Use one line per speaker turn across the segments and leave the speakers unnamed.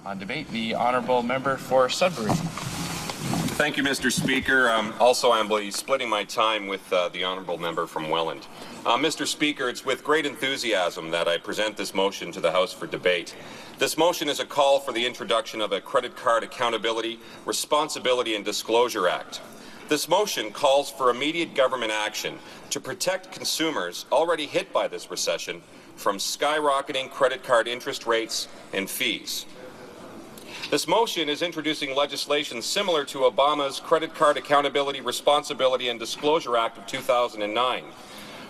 On debate, the honourable member for Sudbury.
Thank you, Mr. Speaker. Also, I'm splitting my time with the honourable member from Welland. Mr. Speaker, it's with great enthusiasm that I present this motion to the House for debate. This motion is a call for the introduction of a Credit Card Accountability, Responsibility and Disclosure Act. This motion calls for immediate government action to protect consumers already hit by this recession from skyrocketing credit card interest rates and fees. This motion is introducing legislation similar to Obama's Credit Card Accountability, Responsibility and Disclosure Act of 2009.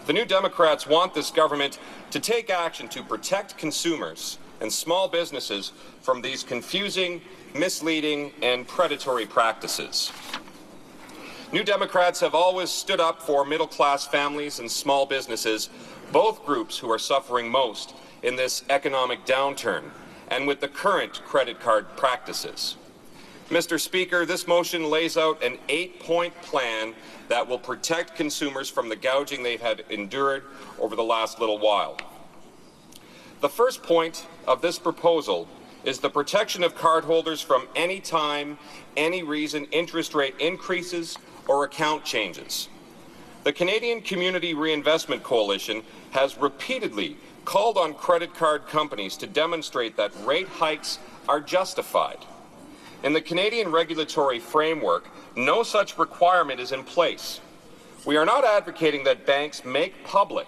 The New Democrats want this government to take action to protect consumers and small businesses from these confusing, misleading, and predatory practices. New Democrats have always stood up for middle-class families and small businesses, both groups who are suffering most in this economic downturn and with the current credit card practices. Mr. Speaker, this motion lays out an 8-point plan that will protect consumers from the gouging they've had endured over the last little while. The first point of this proposal is the protection of cardholders from any time, any reason interest rate increases or account changes. The Canadian Community Reinvestment Coalition has repeatedly called on credit card companies to demonstrate that rate hikes are justified. In the Canadian regulatory framework, no such requirement is in place. We are not advocating that banks make public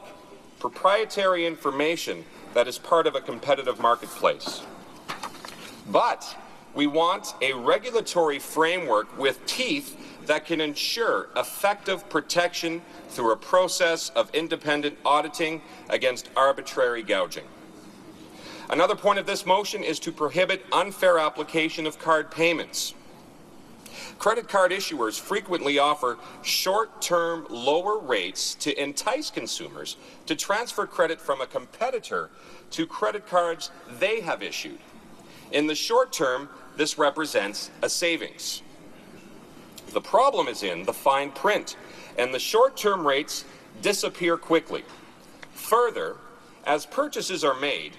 proprietary information that is part of a competitive marketplace. But we want a regulatory framework with teeth that can ensure effective protection through a process of independent auditing against arbitrary gouging. Another point of this motion is to prohibit unfair application of card payments. Credit card issuers frequently offer short-term lower rates to entice consumers to transfer credit from a competitor to credit cards they have issued. In the short term, this represents a savings. The problem is in the fine print, and the short-term rates disappear quickly. Further, as purchases are made,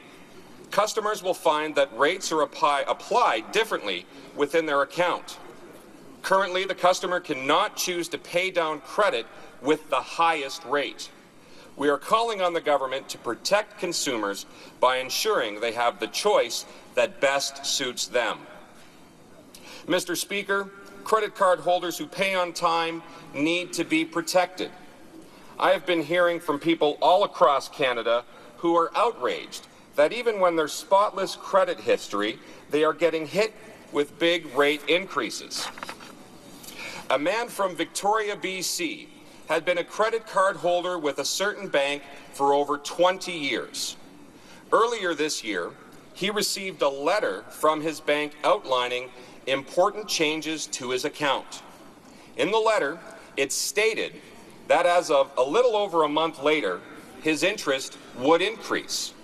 customers will find that rates are applied differently within their account. Currently, the customer cannot choose to pay down credit with the highest rate. We are calling on the government to protect consumers by ensuring they have the choice that best suits them. Mr. Speaker, credit card holders who pay on time need to be protected. I have been hearing from people all across Canada who are outraged that even when there's spotless credit history, they are getting hit with big rate increases. A man from Victoria, BC, had been a credit card holder with a certain bank for over 20 years. Earlier this year, he received a letter from his bank outlining important changes to his account. In the letter, it stated that as of a little over a month later, his interest would increase.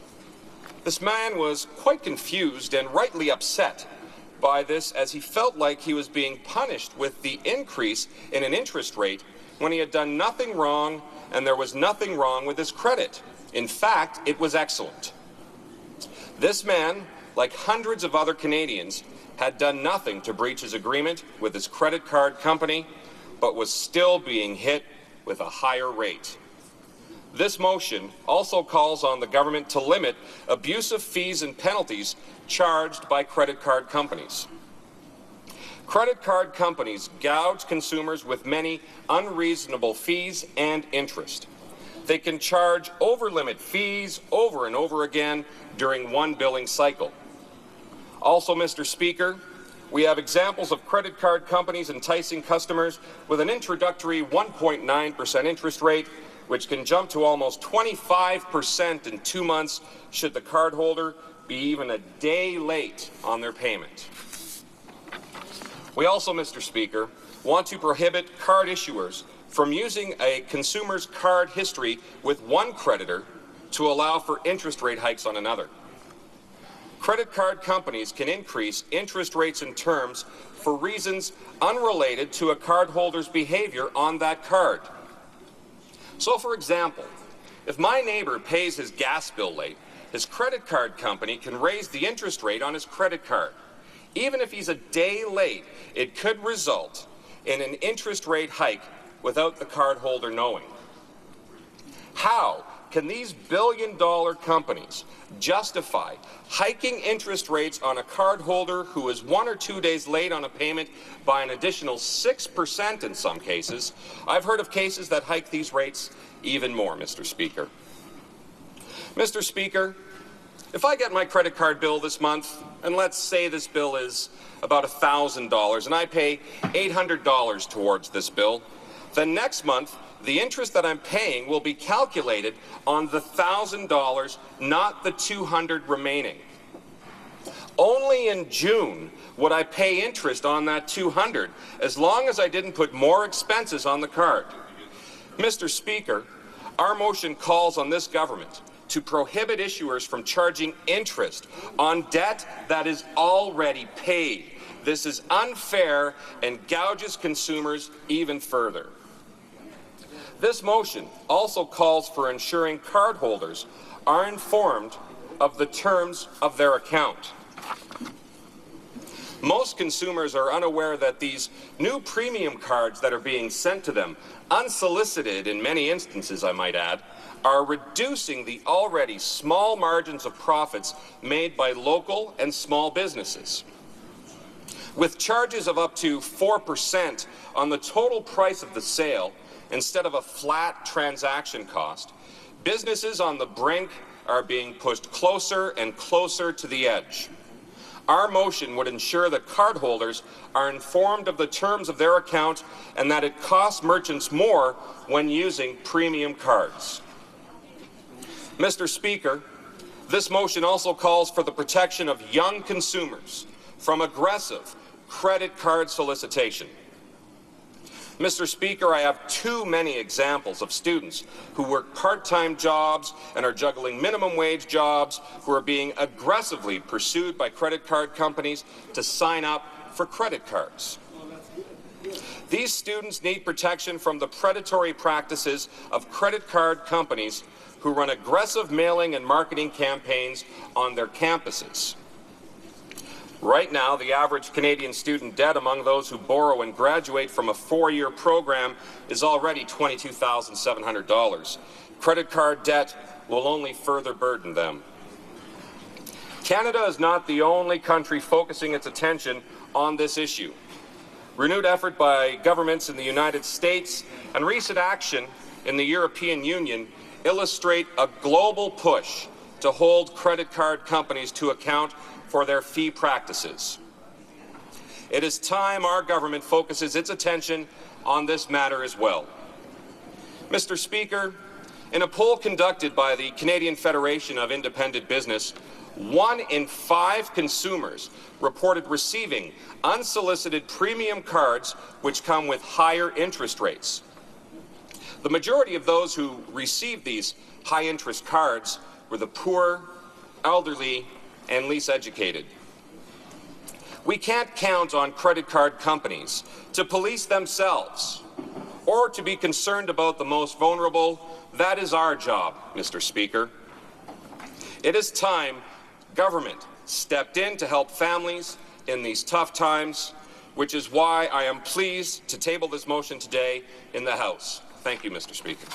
This man was quite confused and rightly upset by this, as he felt like he was being punished with the increase in an interest rate when he had done nothing wrong and there was nothing wrong with his credit. In fact, it was excellent. This man, like hundreds of other Canadians, had done nothing to breach his agreement with his credit card company, but was still being hit with a higher rate. This motion also calls on the government to limit abusive fees and penalties charged by credit card companies. Credit card companies gouge consumers with many unreasonable fees and interest. They can charge over-limit fees over and over again during one billing cycle. Also, Mr. Speaker, we have examples of credit card companies enticing customers with an introductory 1.9% interest rate, which can jump to almost 25% in 2 months should the cardholder be even a day late on their payment. We also, Mr. Speaker, want to prohibit card issuers from using a consumer's card history with one creditor to allow for interest rate hikes on another. Credit card companies can increase interest rates and terms for reasons unrelated to a cardholder's behavior on that card. So, for example, if my neighbor pays his gas bill late, his credit card company can raise the interest rate on his credit card. Even if he's a day late, it could result in an interest rate hike without the cardholder knowing. How can these billion-dollar companies justify hiking interest rates on a cardholder who is 1 or 2 days late on a payment by an additional 6% in some cases? I've heard of cases that hike these rates even more, Mr. Speaker. Mr. Speaker, if I get my credit card bill this month, and let's say this bill is about $1,000, and I pay $800 towards this bill, then next month, the interest that I'm paying will be calculated on the $1,000, not the $200 remaining. Only in June would I pay interest on that $200, as long as I didn't put more expenses on the card. Mr. Speaker, our motion calls on this government to prohibit issuers from charging interest on debt that is already paid. This is unfair and gouges consumers even further. This motion also calls for ensuring cardholders are informed of the terms of their account. Most consumers are unaware that these new premium cards that are being sent to them, unsolicited in many instances, I might add, are reducing the already small margins of profits made by local and small businesses. With charges of up to 4% on the total price of the sale, instead of a flat transaction cost, businesses on the brink are being pushed closer and closer to the edge. Our motion would ensure that cardholders are informed of the terms of their account and that it costs merchants more when using premium cards. Mr. Speaker, this motion also calls for the protection of young consumers from aggressive credit card solicitation. Mr. Speaker, I have too many examples of students who work part-time jobs and are juggling minimum wage jobs who are being aggressively pursued by credit card companies to sign up for credit cards. These students need protection from the predatory practices of credit card companies who run aggressive mailing and marketing campaigns on their campuses. Right now, the average Canadian student debt among those who borrow and graduate from a 4-year program is already $22,700. Credit card debt will only further burden them. Canada is not the only country focusing its attention on this issue. Renewed effort by governments in the United States and recent action in the European Union illustrate a global push to hold credit card companies to account for their fee practices. It is time our government focuses its attention on this matter as well. Mr. Speaker, in a poll conducted by the Canadian Federation of Independent Business, 1 in 5 consumers reported receiving unsolicited premium cards which come with higher interest rates. The majority of those who received these high-interest cards were the poor, elderly, and least educated. We can't count on credit card companies to police themselves or to be concerned about the most vulnerable. That is our job, Mr. Speaker. It is time government stepped in to help families in these tough times, which is why I am pleased to table this motion today in the House. Thank you, Mr. Speaker.